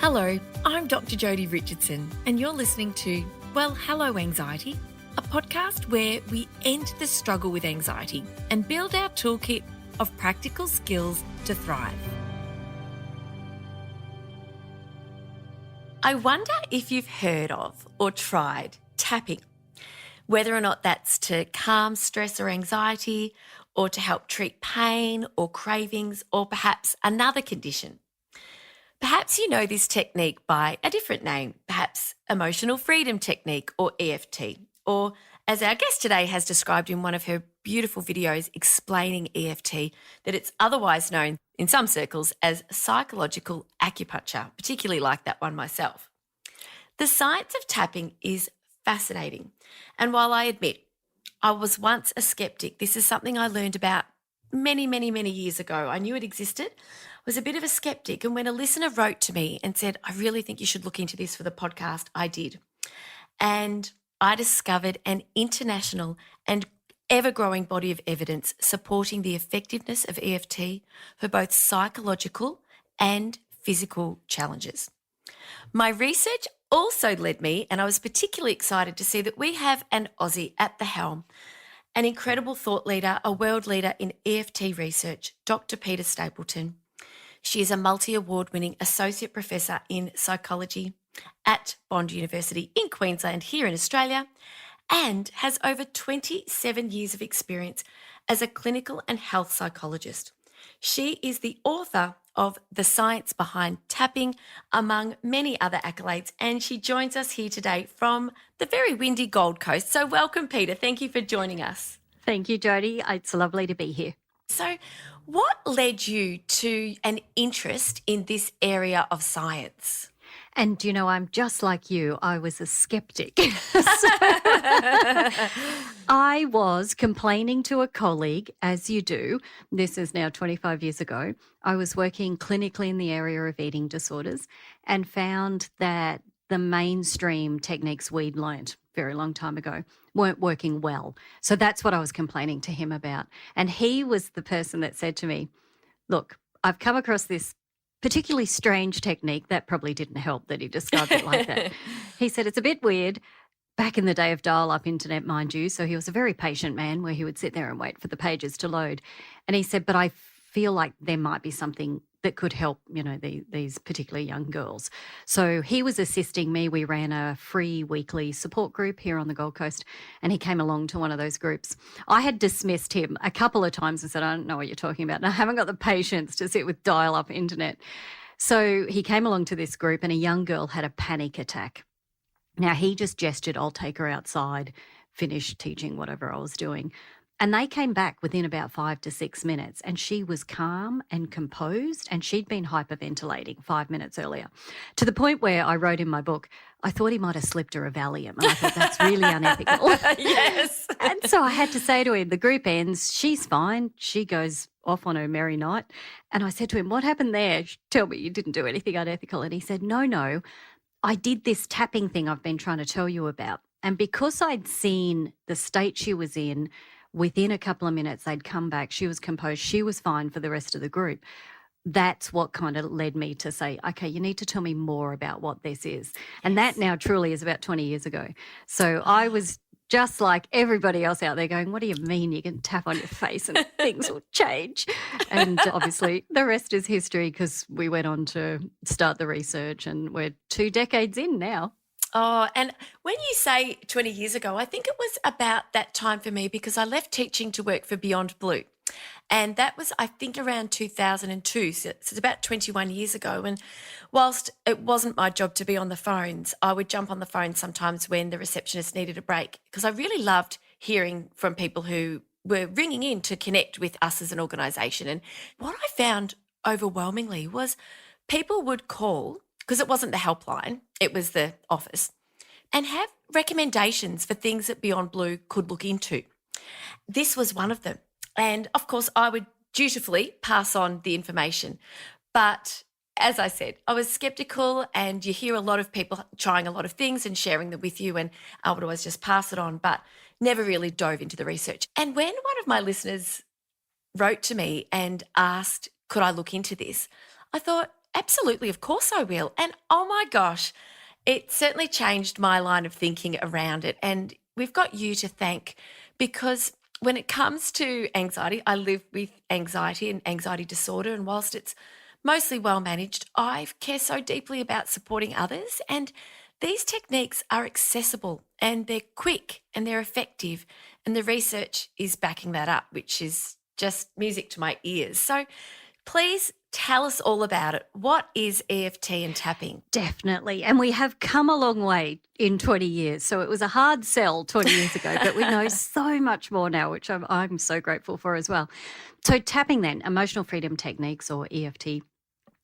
Hello, I'm Dr Jodi Richardson, and you're listening to, well, Hello Anxiety, a podcast where we end the struggle with anxiety and build our toolkit of practical skills to thrive. I wonder if you've heard of or tried tapping, whether or not that's to calm stress or anxiety, or to help treat pain or cravings, or perhaps another condition. Perhaps you know this technique by a different name, perhaps emotional freedom technique or EFT, or as our guest today has described in one of her beautiful videos explaining EFT, that it's otherwise known in some circles as psychological acupuncture, particularly like that one myself. The science of tapping is fascinating. And while I admit I was once a skeptic, this is something I learned about many years ago. I knew it existed. I was a bit of a skeptic. And when a listener wrote to me and said, I really think you should look into this for the podcast, I did. And I discovered an international and ever-growing body of evidence supporting the effectiveness of EFT for both psychological and physical challenges. My research also led me, and I was particularly excited to see that we have an Aussie at the helm, an incredible thought leader, a world leader in EFT research, Dr Peta Stapleton. She is a multi-award winning associate professor in psychology at Bond University in Queensland here in Australia, and has over 27 years of experience as a clinical and health psychologist. She is the author of The Science Behind Tapping, among many other accolades, and she joins us here today from the very windy Gold Coast. So welcome, Peta. Thank you for joining us. Thank you, Jodi. It's lovely to be here. So what led you to an interest in this area of science? And, you know, I'm just like you. I was a skeptic. I was complaining to a colleague, as you do. This is now 25 years ago. I was working clinically in the area of eating disorders and found that the mainstream techniques we'd learnt a very long time ago weren't working well. So that's what I was complaining to him about. And he was the person that said to me, look, I've come across this particularly strange technique. That probably didn't help that he described it like that. He said, it's a bit weird. Back in the day of dial-up internet, mind you, so he was a very patient man where he would sit there and wait for the pages to load. And he said, but I feel like there might be something that could help, you know, these particularly young girls. So he was assisting me. We ran a free weekly support group here on the Gold Coast, and he came along to one of those groups. I had dismissed him a couple of times and said, I don't know what you're talking about, and I haven't got the patience to sit with dial-up internet. So he came along to this group, and a young girl had a panic attack. Now, he just gestured, I'll take her outside, finish teaching whatever I was doing. And they came back within about 5 to 6 minutes, and she was calm and composed, and she'd been hyperventilating 5 minutes earlier, to the point where I wrote in my book, I thought he might have slipped her a Valium, and I thought that's really unethical. Yes. And so I had to say to him, the group ends, she's fine, she goes off on her merry night. And I said to him, what happened there? Tell me you didn't do anything unethical. And he said, no, I did this tapping thing I've been trying to tell you about. And because I'd seen the state she was in, within a couple of minutes, they'd come back. She was composed. She was fine for the rest of the group. That's what kind of led me to say, okay, you need to tell me more about what this is. And that now truly is about 20 years ago. So I was just like everybody else out there going, what do you mean you can tap on your face and things will change? And obviously the rest is history, because we went on to start the research, and we're 2 decades in now. Oh, and when you say 20 years ago, I think it was about that time for me, because I left teaching to work for Beyond Blue. And that was, I think, around 2002. So it's about 21 years ago. And whilst it wasn't my job to be on the phones, I would jump on the phone sometimes when the receptionist needed a break, because I really loved hearing from people who were ringing in to connect with us as an organisation. And what I found overwhelmingly was people would call, because it wasn't the helpline, it was the office, and have recommendations for things that Beyond Blue could look into. This was one of them. And of course, I would dutifully pass on the information. But as I said, I was skeptical, and you hear a lot of people trying a lot of things and sharing them with you, and I would always just pass it on, but never really dove into the research. And when one of my listeners wrote to me and asked, could I look into this? I thought, absolutely. Of course I will. And oh my gosh, it certainly changed my line of thinking around it. And we've got you to thank because when it comes to anxiety, I live with anxiety and anxiety disorder. And whilst it's mostly well managed, I care so deeply about supporting others. And these techniques are accessible and they're quick and they're effective. And the research is backing that up, which is just music to my ears. So please tell us all about it. What is EFT and tapping? Definitely. And we have come a long way in 20 years. So it was a hard sell 20 years ago, but we know so much more now, which I'm so grateful for as well. So tapping then, emotional freedom techniques or EFT.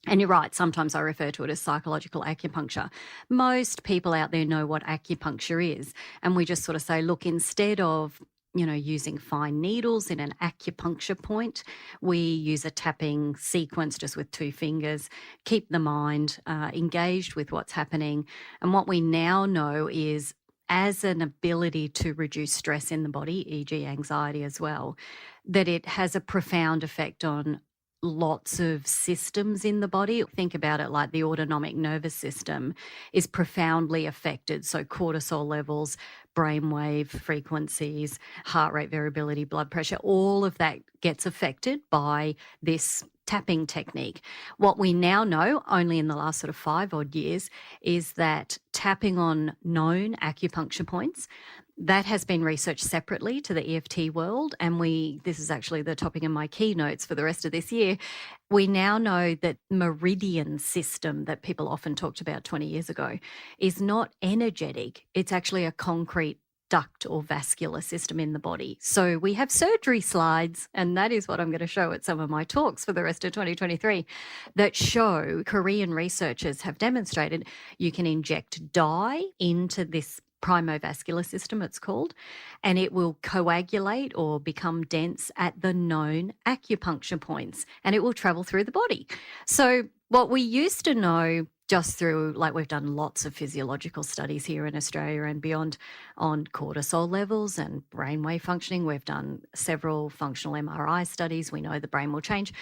And you're right, sometimes I refer to it as psychological acupuncture. Most people out there know what acupuncture is. And we just sort of say, look, instead of using fine needles in an acupuncture point, we use a tapping sequence just with 2 fingers, keep the mind engaged with what's happening. And what we now know is as an ability to reduce stress in the body, e.g. anxiety as well, that it has a profound effect on lots of systems in the body. Think about it like the autonomic nervous system is profoundly affected. So cortisol levels, brainwave frequencies, heart rate variability, blood pressure, all of that gets affected by this tapping technique. What we now know, only in the last sort of 5 odd years, is that tapping on known acupuncture points, that has been researched separately to the EFT world, and this is actually the topic in my keynotes for the rest of this year. We now know that meridian system that people often talked about 20 years ago is not energetic. It's actually a concrete duct or vascular system in the body. So we have surgery slides, and that is what I'm going to show at some of my talks for the rest of 2023, that show Korean researchers have demonstrated you can inject dye into this primovascular system, it's called, and it will coagulate or become dense at the known acupuncture points, and it will travel through the body. So what we used to know just through, like we've done lots of physiological studies here in Australia and beyond on cortisol levels and brainwave functioning. We've done several functional MRI studies. We know the brain will change.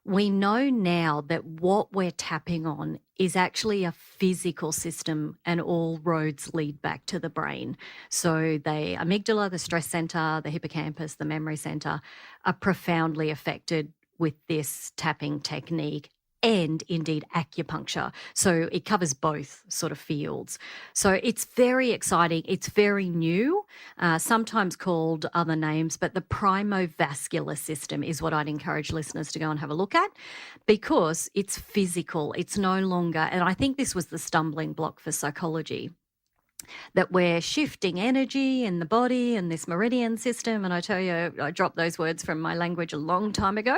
We know now that what we're tapping on is actually a physical system, and all roads lead back to the brain. So the amygdala, the stress center, the hippocampus, the memory center are profoundly affected with this tapping technique, and indeed acupuncture. So it covers both sort of fields. So it's very exciting. It's very new, sometimes called other names, but the primovascular system is what I'd encourage listeners to go and have a look at, because it's physical. It's no longer, and I think this was the stumbling block for psychology, that we're shifting energy in the body and this meridian system. And I tell you, I dropped those words from my language a long time ago.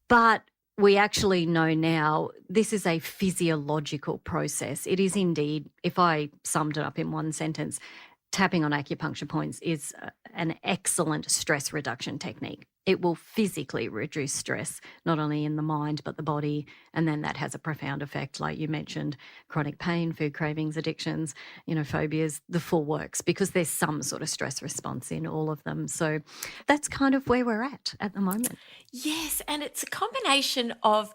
But we actually know now this is a physiological process. It is indeed, if I summed it up in one sentence, tapping on acupuncture points is an excellent stress reduction technique. It will physically reduce stress, not only in the mind, but the body. And then that has a profound effect, like you mentioned, chronic pain, food cravings, addictions, phobias, the full works, because there's some sort of stress response in all of them. So that's kind of where we're at the moment. Yes, and it's a combination of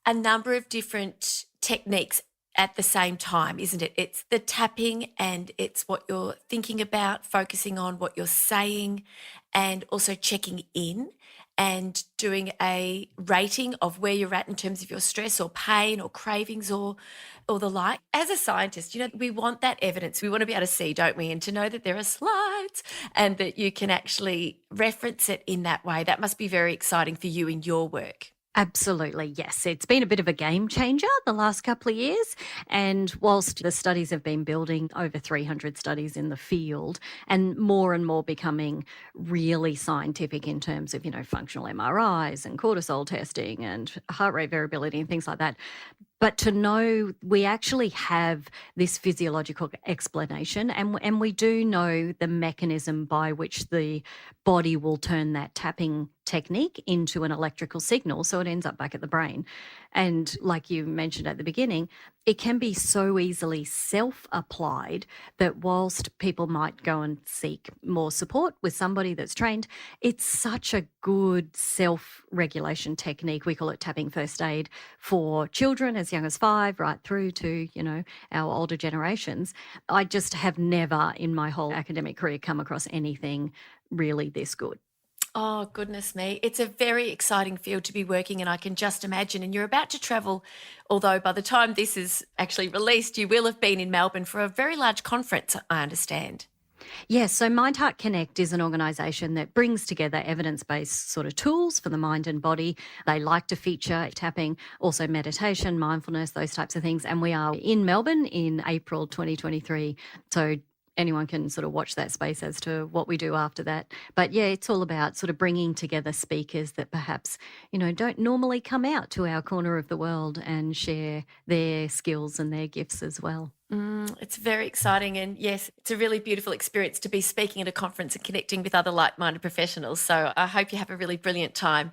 a number of different techniques at the same time, isn't it? It's the tapping and it's what you're thinking about, focusing on what you're saying, and also checking in and doing a rating of where you're at in terms of your stress or pain or cravings or the like. As a scientist, we want that evidence. We want to be able to see, don't we? And to know that there are slides and that you can actually reference it in that way. That must be very exciting for you in your work. Absolutely, yes. It's been a bit of a game changer the last couple of years. And whilst the studies have been building, over 300 studies in the field, and more becoming really scientific in terms of, functional MRIs and cortisol testing and heart rate variability and things like that. But to know we actually have this physiological explanation, and we do know the mechanism by which the body will turn that tapping technique into an electrical signal, so it ends up back at the brain. And like you mentioned at the beginning, it can be so easily self-applied that whilst people might go and seek more support with somebody that's trained, it's such a good self-regulation technique. We call it tapping first aid for children as young as 5 right through to, our older generations. I just have never in my whole academic career come across anything really this good. Oh, goodness me. It's a very exciting field to be working in, I can just imagine. And you're about to travel, although by the time this is actually released, you will have been in Melbourne for a very large conference, I understand. Yes, so Mind Heart Connect is an organisation that brings together evidence-based sort of tools for the mind and body. They like to feature tapping, also meditation, mindfulness, those types of things. And we are in Melbourne in April 2023. So anyone can sort of watch that space as to what we do after that. But yeah, it's all about sort of bringing together speakers that perhaps, don't normally come out to our corner of the world and share their skills and their gifts as well. It's very exciting. And yes, it's a really beautiful experience to be speaking at a conference and connecting with other like-minded professionals. So I hope you have a really brilliant time.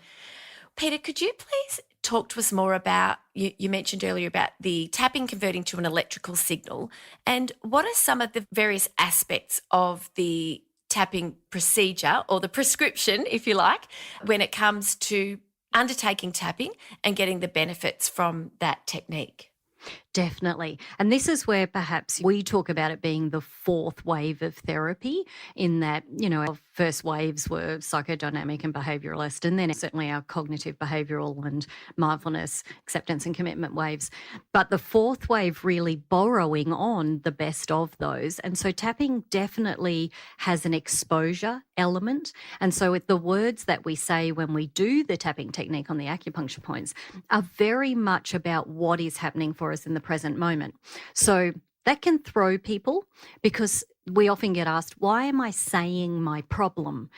Peter, could you please talk to us more about, you mentioned earlier about the tapping converting to an electrical signal, and what are some of the various aspects of the tapping procedure or the prescription, if you like, when it comes to undertaking tapping and getting the benefits from that technique? Definitely. And this is where perhaps we talk about it being the fourth wave of therapy, in that, our first waves were psychodynamic and behavioralist, and then certainly our cognitive behavioral and mindfulness, acceptance and commitment waves. But the fourth wave really borrowing on the best of those. And so tapping definitely has an exposure element. And so with the words that we say when we do the tapping technique on the acupuncture points are very much about what is happening for us in the present moment. So that can throw people, because we often get asked, why am I saying my problem?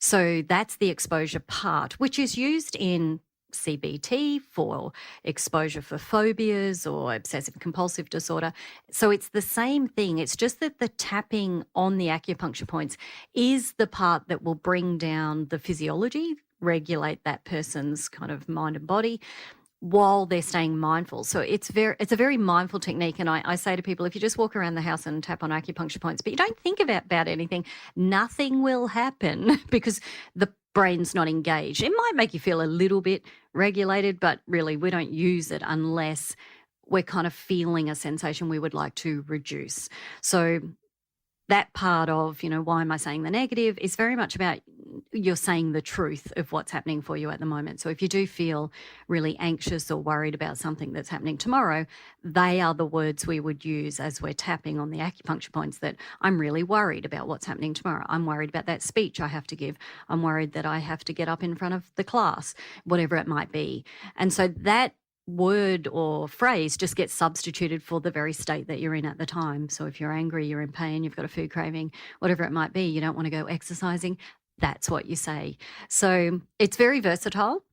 So that's the exposure part, which is used in CBT for exposure for phobias or obsessive compulsive disorder. So it's the same thing. It's just that the tapping on the acupuncture points is the part that will bring down the physiology, regulate that person's kind of mind and body, while they're staying mindful. So it's a very mindful technique. And I say to people, if you just walk around the house and tap on acupuncture points, but you don't think about anything, nothing will happen because the brain's not engaged. It might make you feel a little bit regulated, but really we don't use it unless we're kind of feeling a sensation we would like to reduce. So that part of, why am I saying the negative is very much about you're saying the truth of what's happening for you at the moment. So if you do feel really anxious or worried about something that's happening tomorrow, they are the words we would use as we're tapping on the acupuncture points, that I'm really worried about what's happening tomorrow. I'm worried about that speech I have to give. I'm worried that I have to get up in front of the class, whatever it might be. And so that word or phrase just gets substituted for the very state that you're in at the time. So if you're angry, you're in pain, you've got a food craving, whatever it might be, you don't want to go exercising, that's what you say. So it's very versatile,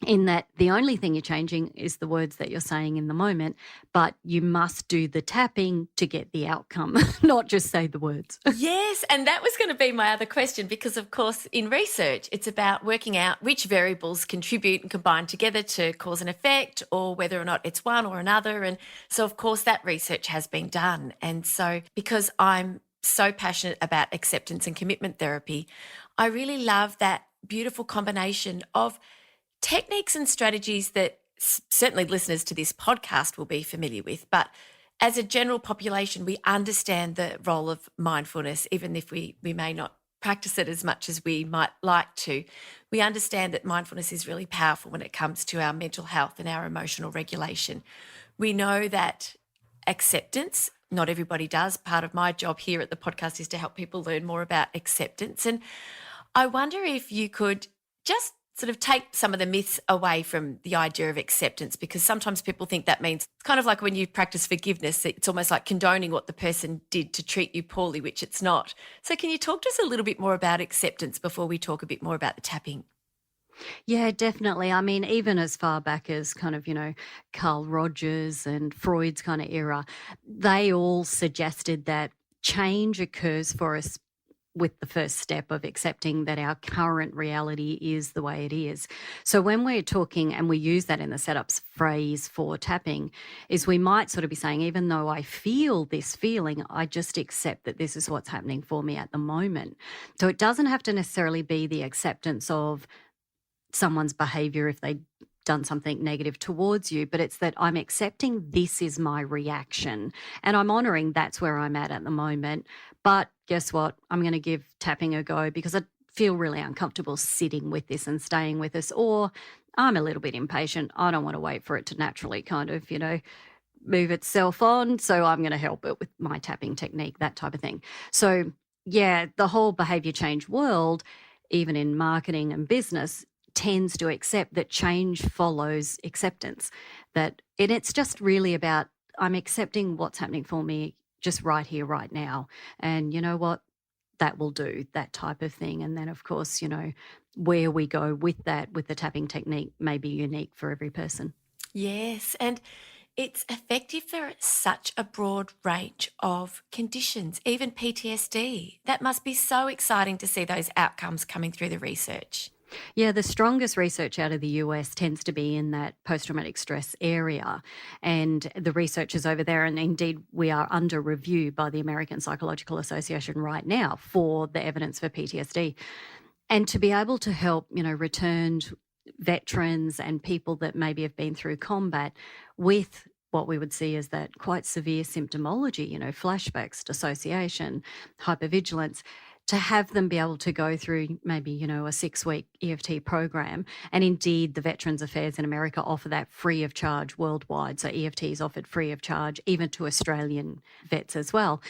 in that the only thing you're changing is the words that you're saying in the moment, but you must do the tapping to get the outcome, not just say the words. Yes, and that was going to be my other question, because of course in research it's about working out which variables contribute and combine together to cause an effect, or whether or not it's one or another. And so of course that research has been done. And so because I'm so passionate about acceptance and commitment therapy, I really love that beautiful combination of techniques and strategies that certainly listeners to this podcast will be familiar with, but as a general population, we understand the role of mindfulness, even if we may not practice it as much as we might like to. We understand that mindfulness is really powerful when it comes to our mental health and our emotional regulation. We know that acceptance, not everybody does. Part of my job here at the podcast is to help people learn more about acceptance. And I wonder if you could just sort of take some of the myths away from the idea of acceptance, because sometimes people think that means, it's kind of like when you practice forgiveness, it's almost like condoning what the person did to treat you poorly, which it's not. So can you talk to us a little bit more about acceptance before we talk a bit more about the tapping? Yeah, definitely. I mean, even as far back as kind of, Carl Rogers and Freud's kind of era, they all suggested that change occurs for us with the first step of accepting that our current reality is the way it is. So when we're talking, and we use that in the setups phrase for tapping, is we might sort of be saying, even though I feel this feeling, I just accept that this is what's happening for me at the moment. So it doesn't have to necessarily be the acceptance of someone's behavior if they've done something negative towards you, but it's that I'm accepting this is my reaction and I'm honoring that's where I'm at the moment. But guess what? I'm going to give tapping a go because I feel really uncomfortable sitting with this and staying with this, or I'm a little bit impatient. I don't want to wait for it to naturally kind of, move itself on. So I'm going to help it with my tapping technique, that type of thing. So yeah, the whole behavior change world, even in marketing and business, tends to accept that change follows acceptance. It's just really about I'm accepting what's happening for me just right here, right now. And you know what? That will do, that type of thing. And then, of course, where we go with that, with the tapping technique, may be unique for every person. Yes, and it's effective for such a broad range of conditions, even PTSD. That must be so exciting to see those outcomes coming through the research. Yeah, the strongest research out of the US tends to be in that post traumatic stress area. And the research is over there. And indeed, we are under review by the American Psychological Association right now for the evidence for PTSD. And to be able to help, returned veterans and people that maybe have been through combat with what we would see as that quite severe symptomology, flashbacks, dissociation, hypervigilance, to have them be able to go through maybe, a 6-week EFT program. And indeed, the Veterans Affairs in America offer that free of charge worldwide. So EFT is offered free of charge, even to Australian vets as well.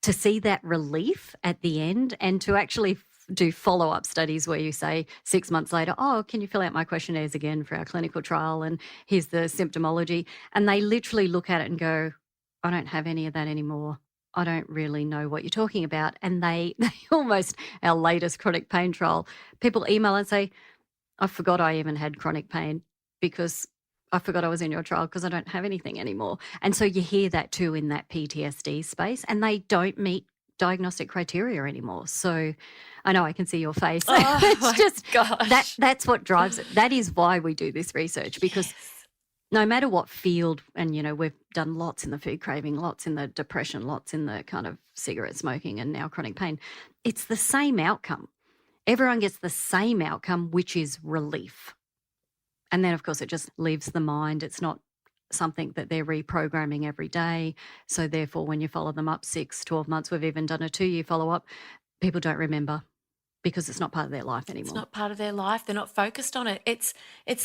To see that relief at the end and to actually do follow-up studies where you say 6 months later, oh, can you fill out my questionnaires again for our clinical trial? And here's the symptomology. And they literally look at it and go, I don't have any of that anymore. I don't really know what you're talking about. And they almost, our latest chronic pain trial, people email and say, I forgot I even had chronic pain because I forgot I was in your trial because I don't have anything anymore. And so you hear that too in that PTSD space, and they don't meet diagnostic criteria anymore. So I know I can see your face. Oh It's my just gosh. that's what drives it. That is why we do this research, because Yes. no matter what field, and we've done lots in the food craving, lots in the depression, lots in the kind of cigarette smoking and now chronic pain, it's the same outcome. Everyone gets the same outcome, which is relief. And then, of course, it just leaves the mind. It's not something that they're reprogramming every day. So therefore, when you follow them up 6, 12 months, we've even done a 2-year follow-up, people don't remember because it's not part of their life anymore. It's not part of their life. They're not focused on it. It's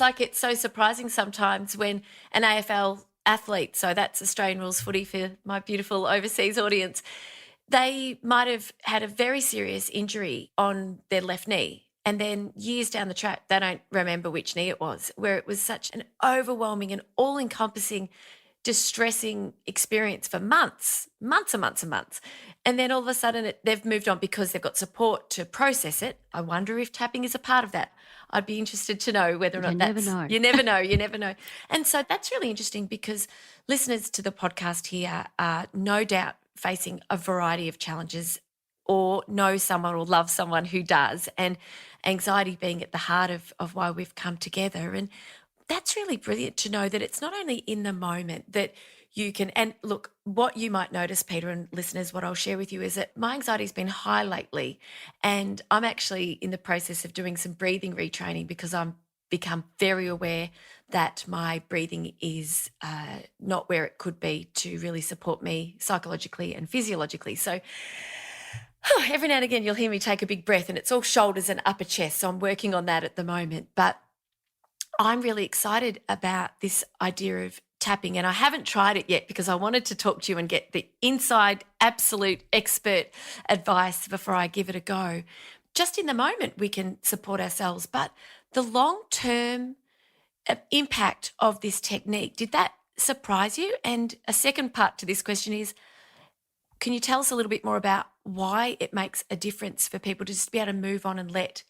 like it's so surprising sometimes when an AFL athlete, so that's Australian rules footy for my beautiful overseas audience, they might have had a very serious injury on their left knee. And then years down the track, they don't remember which knee it was, where it was such an overwhelming and all-encompassing, distressing experience for months and months and months. And then all of a sudden they've moved on because they've got support to process it. I wonder if tapping is a part of that. I'd be interested to know whether or not never know. You never know. You never know. And so that's really interesting because listeners to the podcast here are no doubt facing a variety of challenges or know someone or love someone who does, and anxiety being at the heart of why we've come together. And that's really brilliant to know that it's not only in the moment that you can, and look, what you might notice, Peter and listeners, what I'll share with you is that my anxiety has been high lately, and I'm actually in the process of doing some breathing retraining because I'm become very aware that my breathing is not where it could be to really support me psychologically and physiologically. So every now and again, you'll hear me take a big breath, and it's all shoulders and upper chest. So I'm working on that at the moment. But I'm really excited about this idea of tapping, and I haven't tried it yet because I wanted to talk to you and get the inside absolute expert advice before I give it a go. Just in the moment, we can support ourselves, but the long-term impact of this technique, did that surprise you? And a second part to this question is, can you tell us a little bit more about why it makes a difference for people to just be able to move on and let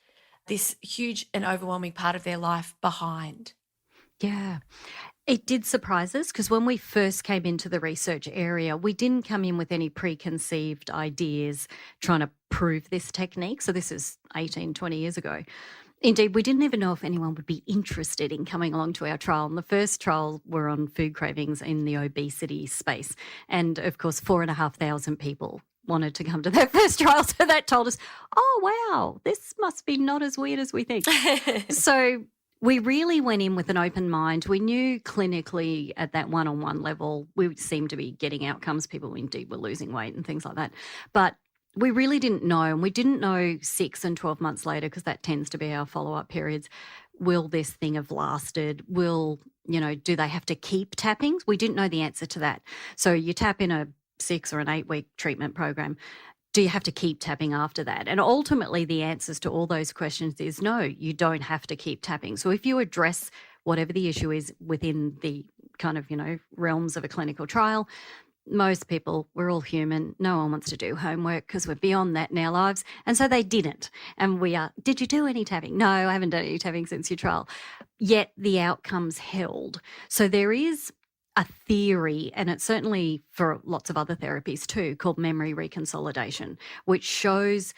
this huge and overwhelming part of their life behind? Yeah. It did surprise us because when we first came into the research area, we didn't come in with any preconceived ideas trying to prove this technique. So this is 18, 20 years ago. Indeed, we didn't even know if anyone would be interested in coming along to our trial. And the first trial were on food cravings in the obesity space. And of course, 4,500 people wanted to come to that first trial. So that told us, oh, wow, this must be not as weird as we think. So we really went in with an open mind. We knew clinically at that one-on-one level, we seemed to be getting outcomes. People indeed were losing weight and things like that. But we really didn't know, and we didn't know 6 and 12 months later, because that tends to be our follow-up periods, will this thing have lasted? Do they have to keep tapping? We didn't know the answer to that. So you tap in a 6 or an 8-week treatment program. Do you have to keep tapping after that? And ultimately, the answers to all those questions is no, you don't have to keep tapping. So if you address whatever the issue is within the kind of, realms of a clinical trial, most people, we're all human. No one wants to do homework because we're beyond that in our lives. And so they didn't. And did you do any tapping? No, I haven't done any tapping since your trial. Yet the outcomes held. So there is a theory, and it's certainly for lots of other therapies too, called memory reconsolidation, which shows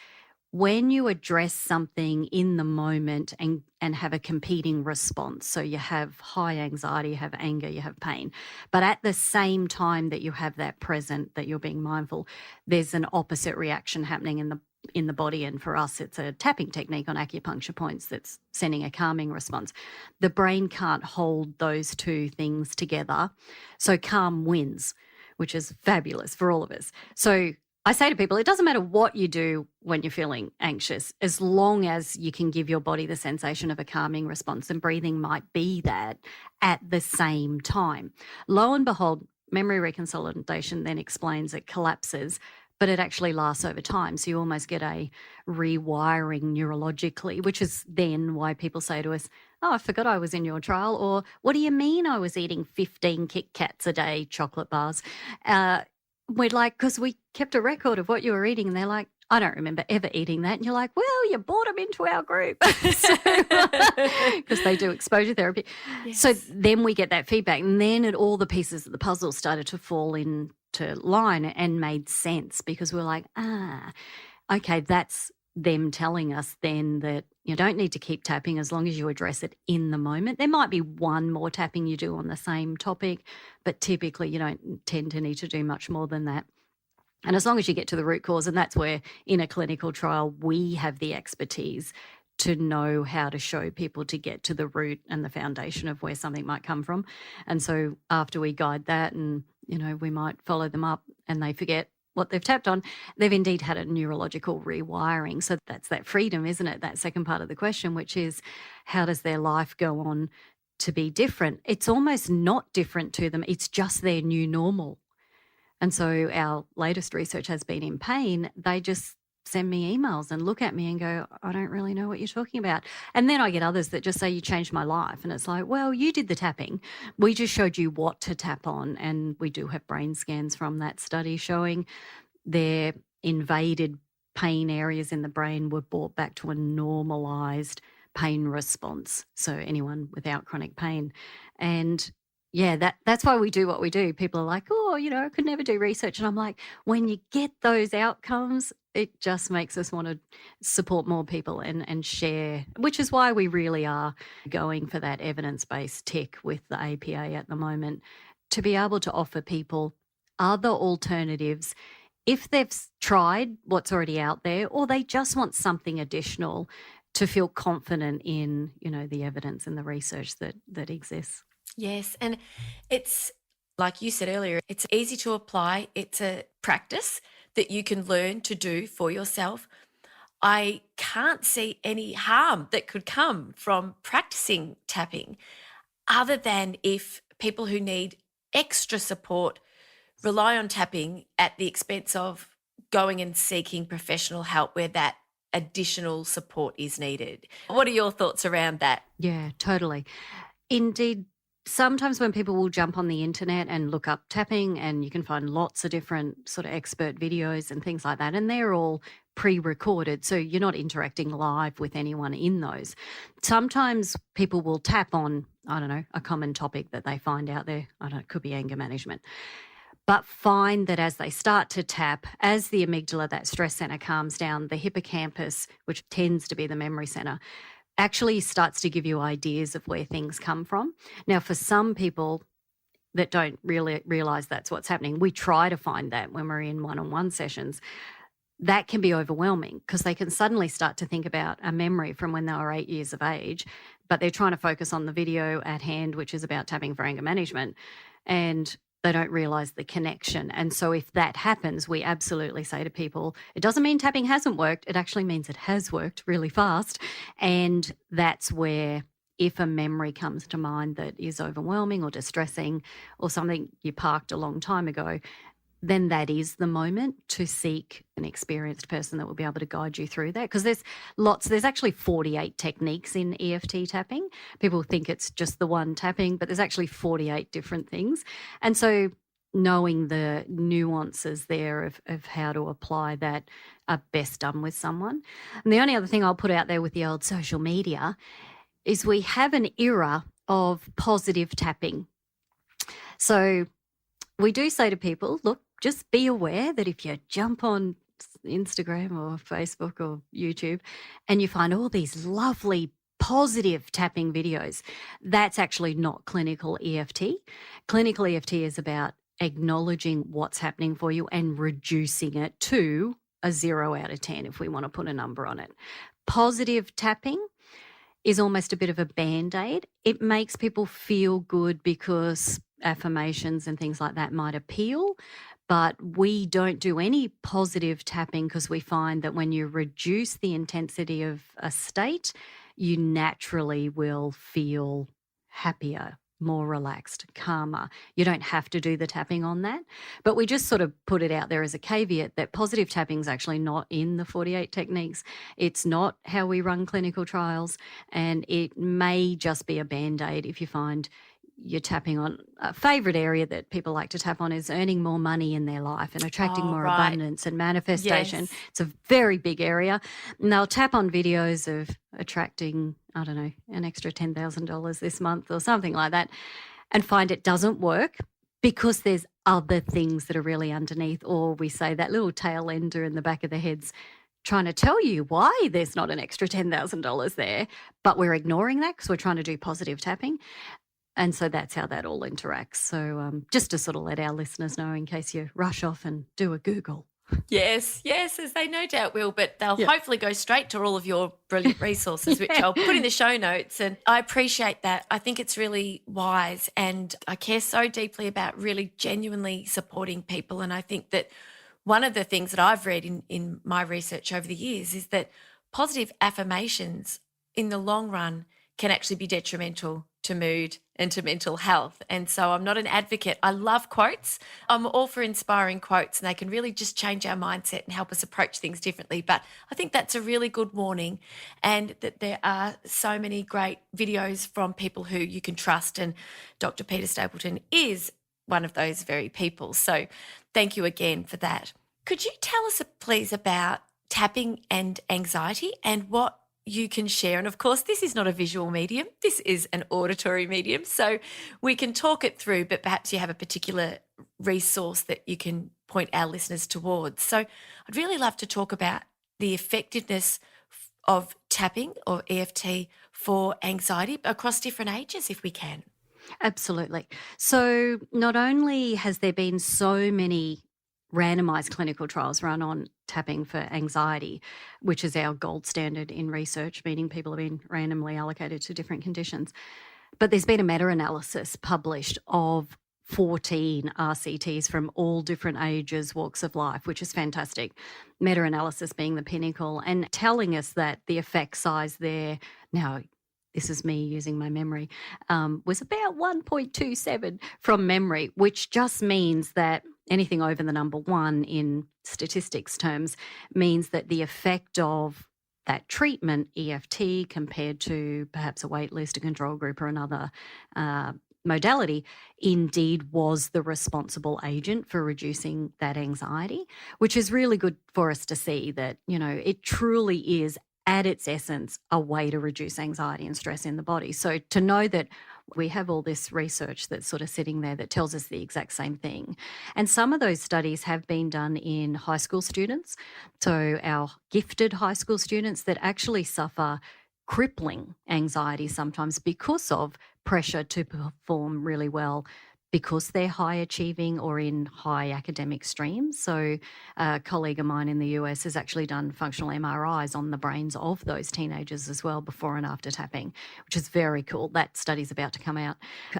when you address something in the moment and have a competing response, so you have high anxiety, you have anger, you have pain, but at the same time that you have that present, that you're being mindful, there's an opposite reaction happening in the body. And for us, it's a tapping technique on acupuncture points that's sending a calming response. The brain can't hold those two things together. So calm wins, which is fabulous for all of us. So I say to people, it doesn't matter what you do when you're feeling anxious, as long as you can give your body the sensation of a calming response, and breathing might be that at the same time. Lo and behold, memory reconsolidation then explains it collapses, but it actually lasts over time. So you almost get a rewiring neurologically, which is then why people say to us, oh, I forgot I was in your trial, or what do you mean I was eating 15 Kit Kats a day, chocolate bars? We're like, because we kept a record of what you were eating. And they're like, I don't remember ever eating that. And you're like, well, you brought them into our group. Because they do exposure therapy. Yes. So then we get that feedback. And then all the pieces of the puzzle started to fall into line and made sense, because we're like, okay, that's them telling us then that you don't need to keep tapping as long as you address it in the moment. There might be one more tapping you do on the same topic, but typically you don't tend to need to do much more than that. And as long as you get to the root cause, and that's where in a clinical trial we have the expertise to know how to show people to get to the root and the foundation of where something might come from. And so after we guide that, and we might follow them up and they forget what they've tapped on, they've indeed had a neurological rewiring. So that's that freedom, isn't it? That second part of the question, which is how does their life go on to be different? It's almost not different to them. It's just their new normal. And so our latest research has been in pain. They just send me emails and look at me and go, I don't really know what you're talking about. And then I get others that just say, you changed my life. And it's like, well, you did the tapping. We just showed you what to tap on. And we do have brain scans from that study showing their invaded pain areas in the brain were brought back to a normalized pain response. So anyone without chronic pain. And yeah, that's why we do what we do. People are like, oh, I could never do research. And I'm like, when you get those outcomes, it just makes us want to support more people and share, which is why we really are going for that evidence-based tech with the APA at the moment, to be able to offer people other alternatives if they've tried what's already out there, or they just want something additional to feel confident in, the evidence and the research that exists. Yes, and it's like you said earlier, it's easy to apply. It's a practice that you can learn to do for yourself. I can't see any harm that could come from practicing tapping, other than if people who need extra support rely on tapping at the expense of going and seeking professional help where that additional support is needed. What are your thoughts around that? Yeah, totally. Indeed, Sometimes when people will jump on the internet and look up tapping, and you can find lots of different sort of expert videos and things like that, and they're all pre-recorded, so you're not interacting live with anyone in those. Sometimes people will tap on, I don't know, a common topic that they find out there. I don't know, it could be anger management. But find that as they start to tap, as the amygdala, that stress center, calms down, the hippocampus, which tends to be the memory center, actually starts to give you ideas of where things come from. Now, for some people that don't really realize that's what's happening, we try to find that when we're in one-on-one sessions. That can be overwhelming because they can suddenly start to think about a memory from when they were 8 years of age, but they're trying to focus on the video at hand, which is about tapping for anger management, and they don't realize the connection. And so if that happens, we absolutely say to people, it doesn't mean tapping hasn't worked. It actually means it has worked really fast. And that's where, if a memory comes to mind that is overwhelming or distressing or something you parked a long time ago, then that is the moment to seek an experienced person that will be able to guide you through that. Because there's actually 48 techniques in EFT tapping. People think it's just the one tapping, but there's actually 48 different things. And so knowing the nuances there of how to apply that are best done with someone. And the only other thing I'll put out there with the old social media is we have an era of positive tapping. So we do say to people, look, just be aware that if you jump on Instagram or Facebook or YouTube and you find all these lovely positive tapping videos, that's actually not clinical EFT. Clinical EFT is about acknowledging what's happening for you and reducing it to a 0 out of 10 if we want to put a number on it. Positive tapping is almost a bit of a band-aid. It makes people feel good because affirmations and things like that might appeal, but we don't do any positive tapping because we find that when you reduce the intensity of a state, you naturally will feel happier, more relaxed, calmer. You don't have to do the tapping on that. But we just sort of put it out there as a caveat that positive tapping is actually not in the 48 techniques. It's not how we run clinical trials, and it may just be a band-aid if you find you're tapping on. A favourite area that people like to tap on is earning more money in their life and attracting more abundance and manifestation. Yes. It's a very big area. And they'll tap on videos of attracting, I don't know, an extra $10,000 this month or something like that, and find it doesn't work because there's other things that are really underneath, or we say that little tail ender in the back of the head's trying to tell you why there's not an extra $10,000 there, but we're ignoring that because we're trying to do positive tapping. And so that's how that all interacts. So just to sort of let our listeners know in case you rush off and do a Google. Yes, as they no doubt will, but they'll hopefully go straight to all of your brilliant resources, which I'll put in the show notes. And I appreciate that. I think it's really wise, and I care so deeply about really genuinely supporting people. And I think that one of the things that I've read in my research over the years is that positive affirmations in the long run can actually be detrimental to mood and to mental health. And so I'm not an advocate. I love quotes. I'm all for inspiring quotes, and they can really just change our mindset and help us approach things differently. But I think that's a really good warning, and that there are so many great videos from people who you can trust. And Dr. Peta Stapleton is one of those very people. So thank you again for that. Could you tell us, please, about tapping and anxiety and what you can share? And of course, this is not a visual medium. This is an auditory medium. So we can talk it through, but perhaps you have a particular resource that you can point our listeners towards. So I'd really love to talk about the effectiveness of tapping or EFT for anxiety across different ages, if we can. Absolutely. So not only has there been so many randomized clinical trials run on tapping for anxiety, which is our gold standard in research, meaning people have been randomly allocated to different conditions, but there's been a meta-analysis published of 14 RCTs from all different ages, walks of life, which is fantastic. Meta-analysis being the pinnacle and telling us that the effect size there, now this is me using my memory, was about 1.27 from memory, which just means that anything over the number 1 in statistics terms means that the effect of that treatment, EFT, compared to perhaps a wait list, a control group, or another modality indeed was the responsible agent for reducing that anxiety, which is really good for us to see that, it truly is at its essence a way to reduce anxiety and stress in the body. So to know that we have all this research that's sort of sitting there that tells us the exact same thing. And some of those studies have been done in high school students. So our gifted high school students that actually suffer crippling anxiety sometimes because of pressure to perform really well because they're high achieving or in high academic streams. So a colleague of mine in the US has actually done functional MRIs on the brains of those teenagers as well before and after tapping, which is very cool. That study's about to come out.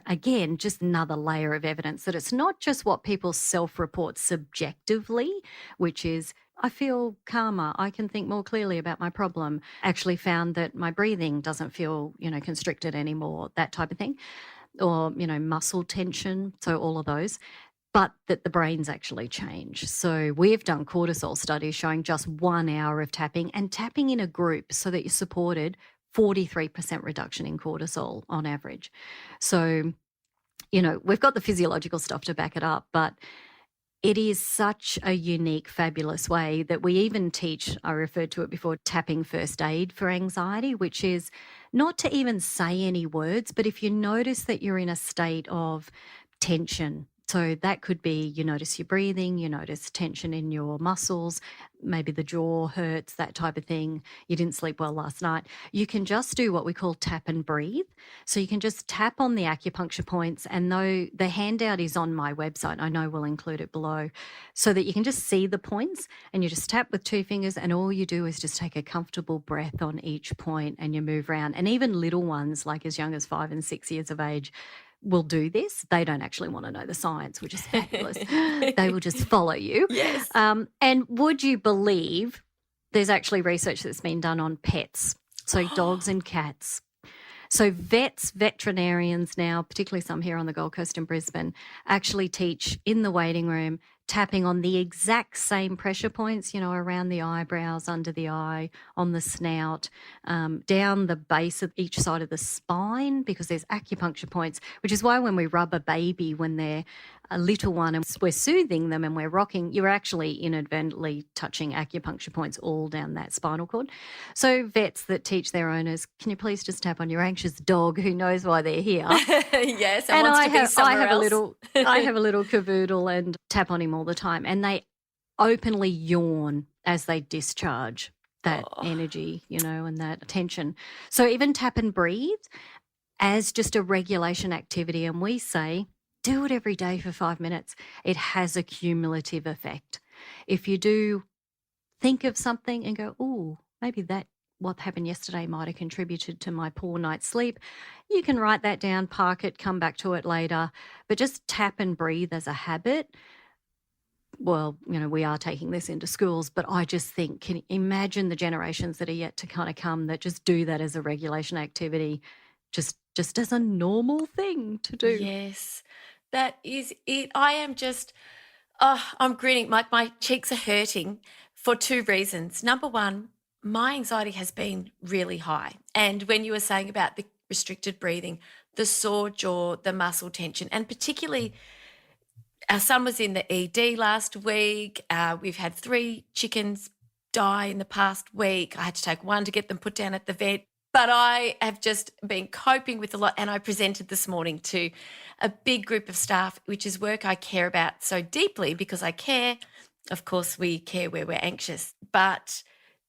Again, just another layer of evidence that it's not just what people self-report subjectively, which is I feel calmer. I can think more clearly about my problem. Actually found that my breathing doesn't feel, constricted anymore, that type of thing. Or, muscle tension. So all of those. But that the brains actually change. So we've done cortisol studies showing just 1 hour of tapping and tapping in a group so that you're supported 43% reduction in cortisol on average. So, we've got the physiological stuff to back it up, but it is such a unique, fabulous way that we even teach, I referred to it before, tapping first aid for anxiety, which is not to even say any words, but if you notice that you're in a state of tension, so that could be you notice your breathing, you notice tension in your muscles, maybe the jaw hurts, that type of thing. You didn't sleep well last night. You can just do what we call tap and breathe. So you can just tap on the acupuncture points, and though the handout is on my website, I know we'll include it below, so that you can just see the points and you just tap with 2 fingers and all you do is just take a comfortable breath on each point and you move around. And even little ones like as young as 5 and 6 years of age will do this. They don't actually want to know the science, which is fabulous. They will just follow you. Yes. And would you believe there's actually research that's been done on pets, so dogs and cats. So veterinarians now, particularly some here on the Gold Coast in Brisbane, actually teach in the waiting room tapping on the exact same pressure points, around the eyebrows, under the eye, on the snout, down the base of each side of the spine, because there's acupuncture points, which is why when we rub a baby when they're a little one and we're soothing them and we're rocking, you're actually inadvertently touching acupuncture points all down that spinal cord. So vets that teach their owners, can you please just tap on your anxious dog who knows why they're here? Yes, and wants to be somewhere else. I have a little cavoodle and tap on him all the time, and they openly yawn as they discharge that energy, and that tension. So even tap and breathe as just a regulation activity, and we say do it every day for 5 minutes. It has a cumulative effect. If you do think of something and go, oh, maybe that what happened yesterday might have contributed to my poor night's sleep, you can write that down, park it, come back to it later, but just tap and breathe as a habit. Well, we are taking this into schools, but I just think, can you imagine the generations that are yet to kind of come that just do that as a regulation activity, just as a normal thing to do. Yes, that is it. I am just, I'm grinning. My cheeks are hurting for 2 reasons. Number one, my anxiety has been really high. And when you were saying about the restricted breathing, the sore jaw, the muscle tension, and particularly our son was in the ED last week. We've had 3 chickens die in the past week. I had to take 1 to get them put down at the vet. But I have just been coping with a lot, and I presented this morning to a big group of staff, which is work I care about so deeply because I care. Of course, we care where we're anxious, but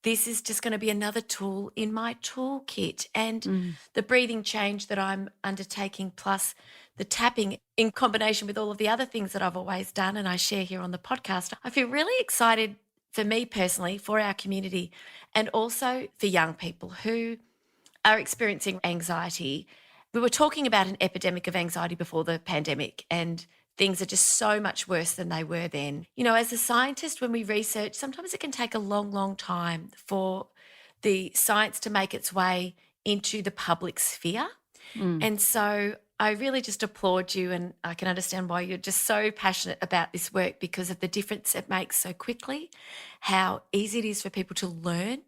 this is just going to be another tool in my toolkit. And the breathing change that I'm undertaking, plus the tapping in combination with all of the other things that I've always done and I share here on the podcast, I feel really excited for me personally, for our community, and also for young people who are experiencing anxiety. We were talking about an epidemic of anxiety before the pandemic, and things are just so much worse than they were then. As a scientist, when we research, sometimes it can take a long, long time for the science to make its way into the public sphere. And so I really just applaud you, and I can understand why you're just so passionate about this work because of the difference it makes so quickly, how easy it is for people to learn,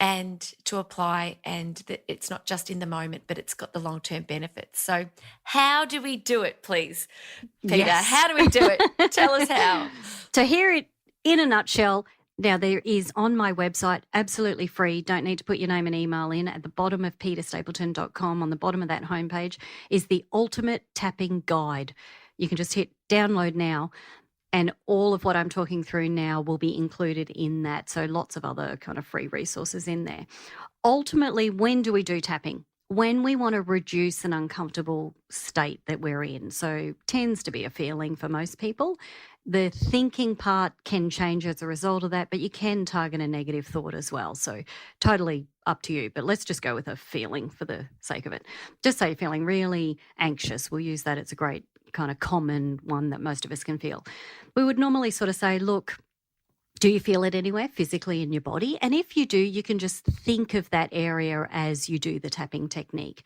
and to apply, and that it's not just in the moment, but it's got the long-term benefits. So how do we do it, please, Peter? Yes. How do we do it? Tell us how. To hear it in a nutshell, now there is on my website, absolutely free, don't need to put your name and email in, at the bottom of peterstapleton.com, on the bottom of that homepage, is the Ultimate Tapping Guide. You can just hit download now, and all of what I'm talking through now will be included in that. So lots of other kind of free resources in there. Ultimately, when do we do tapping? When we want to reduce an uncomfortable state that we're in. So tends to be a feeling for most people. The thinking part can change as a result of that, but you can target a negative thought as well. So totally up to you. But let's just go with a feeling for the sake of it. Just say you're feeling really anxious. We'll use that. It's a great kind of common one that most of us can feel. We would normally sort of say, look, do you feel it anywhere physically in your body? And if you do, you can just think of that area as you do the tapping technique.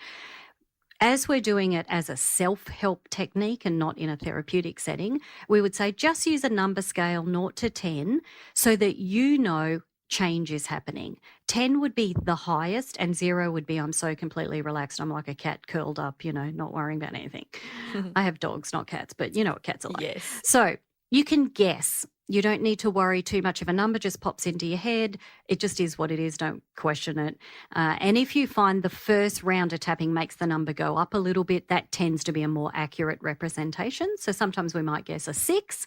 As we're doing it as a self-help technique and not in a therapeutic setting, we would say just use a number scale 0 to 10 so that you know change is happening. 10 would be the highest and 0 would be I'm so completely relaxed. I'm like a cat curled up, not worrying about anything. I have dogs, not cats, but you know what cats are like. Yes. So you can guess. You don't need to worry too much if a number just pops into your head. It just is what it is. Don't question it. And if you find the first round of tapping makes the number go up a little bit, that tends to be a more accurate representation. So sometimes we might guess a 6.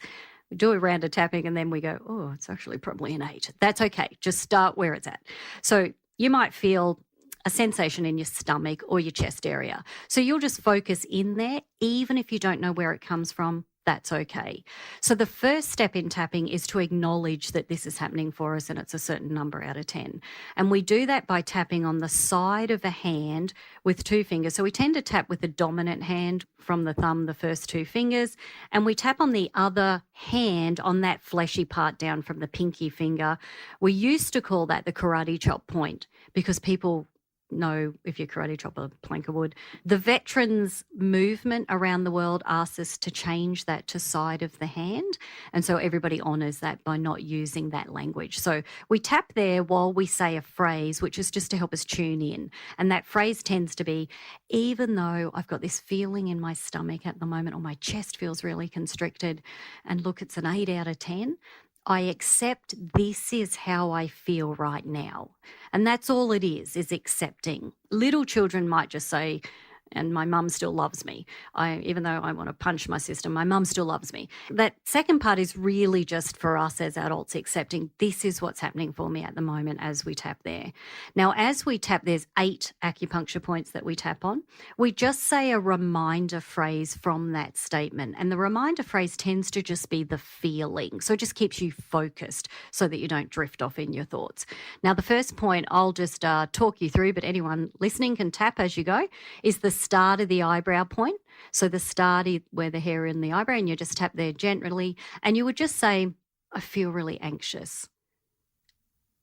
We do a round of tapping and then we go, oh, it's actually probably an 8. That's okay. Just start where it's at. So you might feel a sensation in your stomach or your chest area. So you'll just focus in there, even if you don't know where it comes from. That's okay. So the first step in tapping is to acknowledge that this is happening for us and it's a certain number out of 10. And we do that by tapping on the side of a hand with 2 fingers. So we tend to tap with the dominant hand from the thumb, the first 2 fingers, and we tap on the other hand on that fleshy part down from the pinky finger. We used to call that the karate chop point because people know if you karate chop a plank of wood. The veterans movement around the world asks us to change that to side of the hand. And so everybody honours that by not using that language. So we tap there while we say a phrase, which is just to help us tune in. And that phrase tends to be, even though I've got this feeling in my stomach at the moment, or my chest feels really constricted, and look, it's an 8 out of 10, I accept this is how I feel right now. And that's all it is accepting. Little children might just say, and my mum still loves me. Even though I want to punch my sister, my mum still loves me. That second part is really just for us as adults accepting this is what's happening for me at the moment as we tap there. Now, as we tap, there's 8 acupuncture points that we tap on. We just say a reminder phrase from that statement. And the reminder phrase tends to just be the feeling. So it just keeps you focused so that you don't drift off in your thoughts. Now, the first point I'll just talk you through, but anyone listening can tap as you go, is the start of the eyebrow point. So the start is where the hair in the eyebrow, and you just tap there gently, and you would just say, I feel really anxious.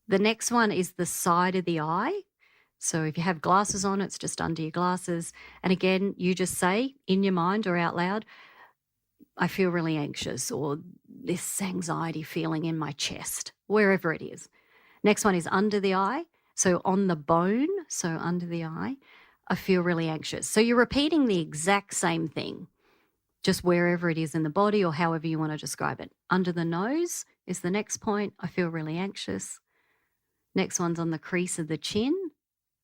The next one is the side of the eye. So if you have glasses on, it's just under your glasses. And again, you just say in your mind or out loud, I feel really anxious, or this anxiety feeling in my chest, wherever it is. Next one is under the eye. So on the bone, so under the eye, I feel really anxious. So you're repeating the exact same thing, just wherever it is in the body or however you want to describe it. Under the nose is the next point. I feel really anxious. Next one's on the crease of the chin.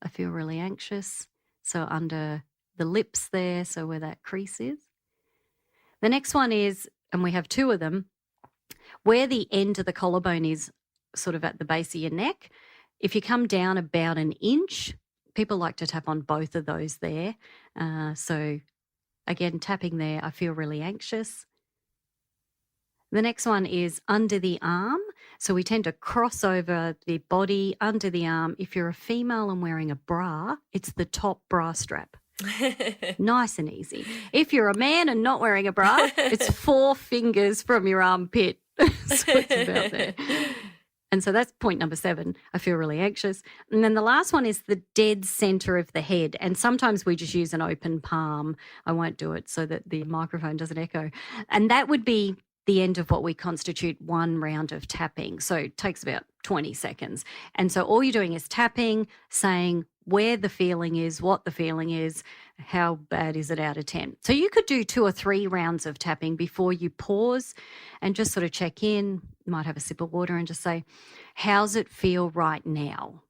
I feel really anxious. So under the lips there, so where that crease is. The next one is, and we have 2 of them, where the end of the collarbone is sort of at the base of your neck. If you come down about an inch, people like to tap on both of those there. So again, tapping there, I feel really anxious. The next one is under the arm. So we tend to cross over the body under the arm. If you're a female and wearing a bra, it's the top bra strap. Nice and easy. If you're a man and not wearing a bra, it's 4 fingers from your armpit. So it's about there. And so that's point number 7. I feel really anxious. And then the last one is the dead center of the head. And sometimes we just use an open palm. I won't do it so that the microphone doesn't echo. And that would be the end of what we constitute one round of tapping. So it takes about 20 seconds. And so all you're doing is tapping, saying where the feeling is, what the feeling is, how bad is it out of 10. So you could do 2 or 3 rounds of tapping before you pause and just sort of check in, might have a sip of water and just say, how's it feel right now?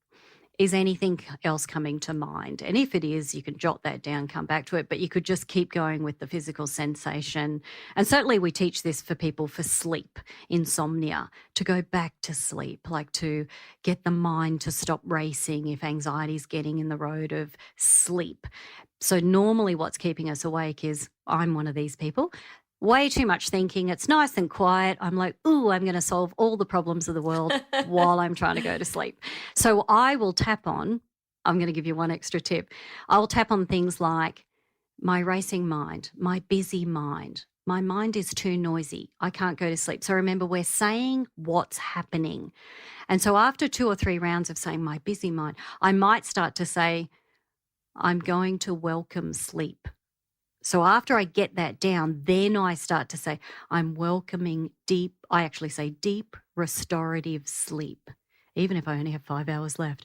Is anything else coming to mind? And if it is, you can jot that down, come back to it, but you could just keep going with the physical sensation. And certainly we teach this for people for sleep, insomnia, to go back to sleep, like to get the mind to stop racing if anxiety is getting in the road of sleep. So normally what's keeping us awake is, I'm one of these people, way too much thinking. It's nice and quiet. I'm like, ooh, I'm going to solve all the problems of the world while I'm trying to go to sleep. So I will tap on, I'm going to give you one extra tip. I will tap on things like my racing mind, my busy mind. My mind is too noisy. I can't go to sleep. So remember, we're saying what's happening. And so after 2 or 3 rounds of saying my busy mind, I might start to say, I'm going to welcome sleep. So after I get that down, then I start to say, I'm welcoming deep, I actually say deep restorative sleep, even if I only have 5 hours left.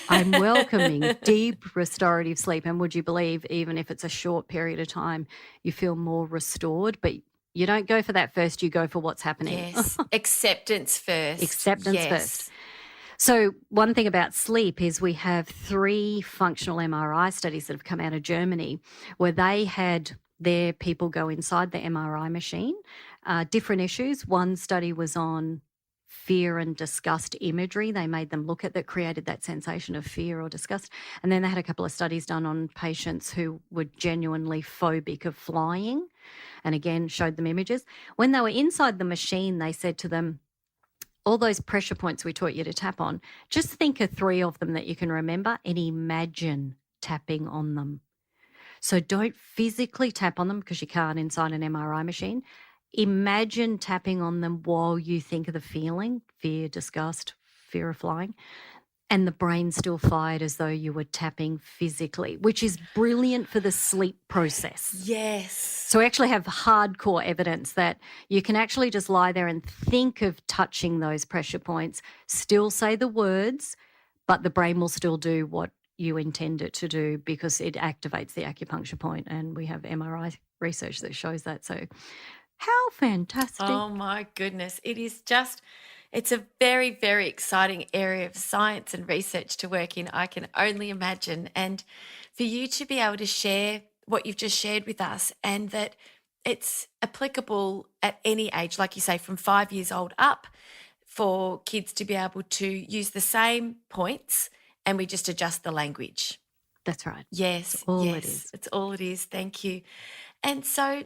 I'm welcoming deep restorative sleep. And would you believe, even if it's a short period of time, you feel more restored, but you don't go for that first, you go for what's happening. Yes, acceptance first. Acceptance first. So one thing about sleep is we have 3 functional MRI studies that have come out of Germany where they had their people go inside the MRI machine, different issues. One study was on fear and disgust imagery. They made them look at that, created that sensation of fear or disgust. And then they had a couple of studies done on patients who were genuinely phobic of flying, and again showed them images. When they were inside the machine, they said to them, all those pressure points we taught you to tap on, just think of 3 of them that you can remember and imagine tapping on them. So don't physically tap on them because you can't inside an MRI machine. Imagine tapping on them while you think of the feeling, fear, disgust, fear of flying, and the brain still fired as though you were tapping physically, which is brilliant for the sleep process. Yes. So we actually have hardcore evidence that you can actually just lie there and think of touching those pressure points, still say the words, but the brain will still do what you intend it to do because it activates the acupuncture point, and we have MRI research that shows that. So how fantastic. Oh my goodness. It's a very, very exciting area of science and research to work in, I can only imagine. And for you to be able to share what you've just shared with us, and that it's applicable at any age, like you say, from 5 years old up, for kids to be able to use the same points, and we just adjust the language. That's right. Yes. That's all yes, it is. It's all it is. Thank you. And so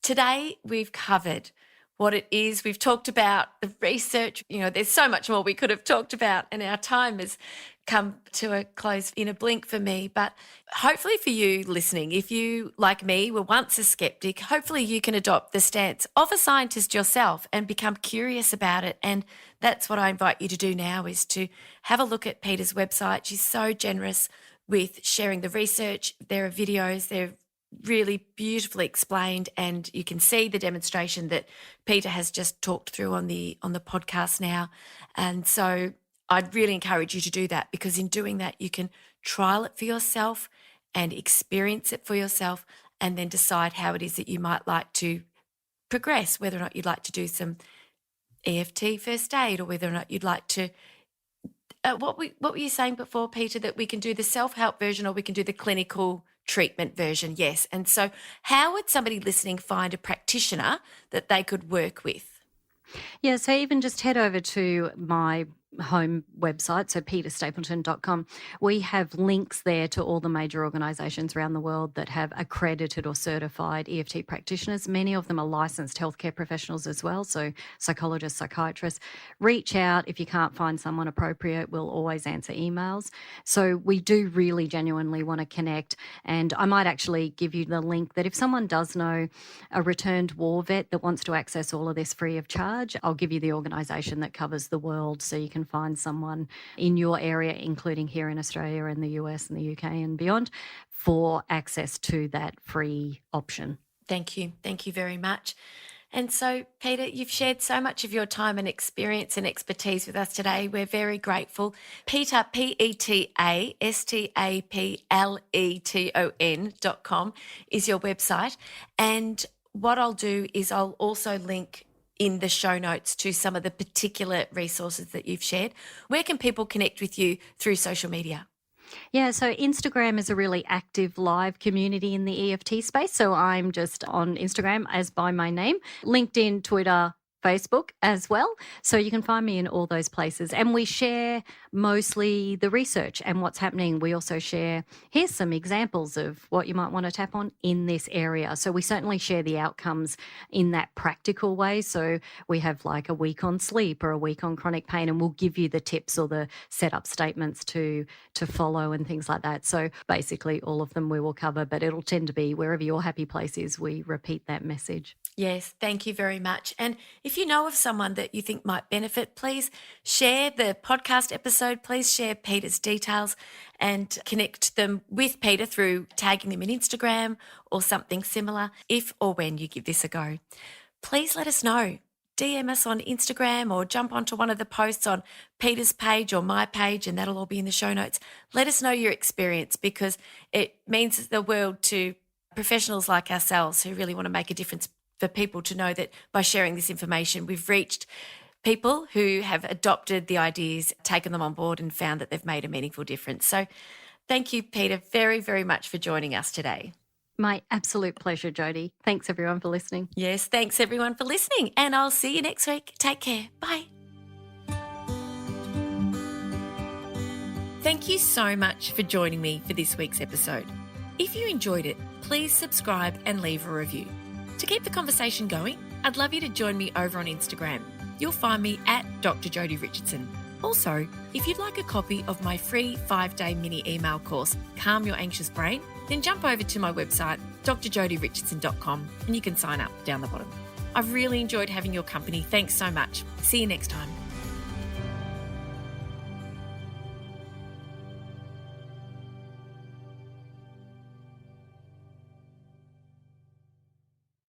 today we've covered what it is. We've talked about the research. There's so much more we could have talked about, and our time has come to a close in a blink for me. But hopefully for you listening, if you, like me, were once a skeptic, hopefully you can adopt the stance of a scientist yourself and become curious about it. And that's what I invite you to do now, is to have a look at Peta's website. She's so generous with sharing the research. There are videos, they're really beautifully explained, and you can see the demonstration that Peta has just talked through on the podcast now. And so I'd really encourage you to do that, because in doing that you can trial it for yourself and experience it for yourself, and then decide how it is that you might like to progress, whether or not you'd like to do some EFT first aid, or whether or not you'd like to what were you saying before, Peta, that we can do the self-help version or we can do the clinical treatment version? Yes. And so how would somebody listening find a practitioner that they could work with? Yeah, so even just head over to my home website, so petastapleton.com. We have links there to all the major organisations around the world that have accredited or certified EFT practitioners. Many of them are licensed healthcare professionals as well, so psychologists, psychiatrists. Reach out if you can't find someone appropriate. We'll always answer emails. So we do really genuinely want to connect, and I might actually give you the link that if someone does know a returned war vet that wants to access all of this free of charge, I'll give you the organisation that covers the world, so you can find someone in your area, including here in Australia and the US and the UK and beyond, for access to that free option. Thank you. Thank you very much. And so, Peter, you've shared so much of your time and experience and expertise with us today. We're very grateful. Peter, PetaStapleton.com is your website. And what I'll do is I'll also link in the show notes to some of the particular resources that you've shared. Where can people connect with you through social media? Yeah, so Instagram is a really active live community in the EFT space. So I'm just on Instagram as by my name, LinkedIn, Twitter, Facebook as well. So you can find me in all those places. And we share mostly the research and what's happening. We also share, here's some examples of what you might want to tap on in this area. So we certainly share the outcomes in that practical way. So we have like a week on sleep or a week on chronic pain, and we'll give you the tips or the setup statements to follow and things like that. So basically all of them we will cover, but it'll tend to be wherever your happy place is, we repeat that message. Yes, thank you very much. And if you know of someone that you think might benefit, please share the podcast episode. Please share Peter's details and connect them with Peter through tagging them in Instagram or something similar if or when you give this a go. Please let us know. DM us on Instagram or jump onto one of the posts on Peter's page or my page, and that'll all be in the show notes. Let us know your experience, because it means the world to professionals like ourselves who really want to make a difference, for people to know that by sharing this information, we've reached people who have adopted the ideas, taken them on board, and found that they've made a meaningful difference. So thank you, Peter, very, very much for joining us today. My absolute pleasure, Jodi. Thanks everyone for listening. Yes, thanks everyone for listening, and I'll see you next week. Take care. Bye. Thank you so much for joining me for this week's episode. If you enjoyed it, please subscribe and leave a review. To keep the conversation going, I'd love you to join me over on Instagram. You'll find me at Dr Jodi Richardson. Also, if you'd like a copy of my free 5-day mini email course, Calm Your Anxious Brain, then jump over to my website, drjodirichardson.com, and you can sign up down the bottom. I've really enjoyed having your company. Thanks so much. See you next time.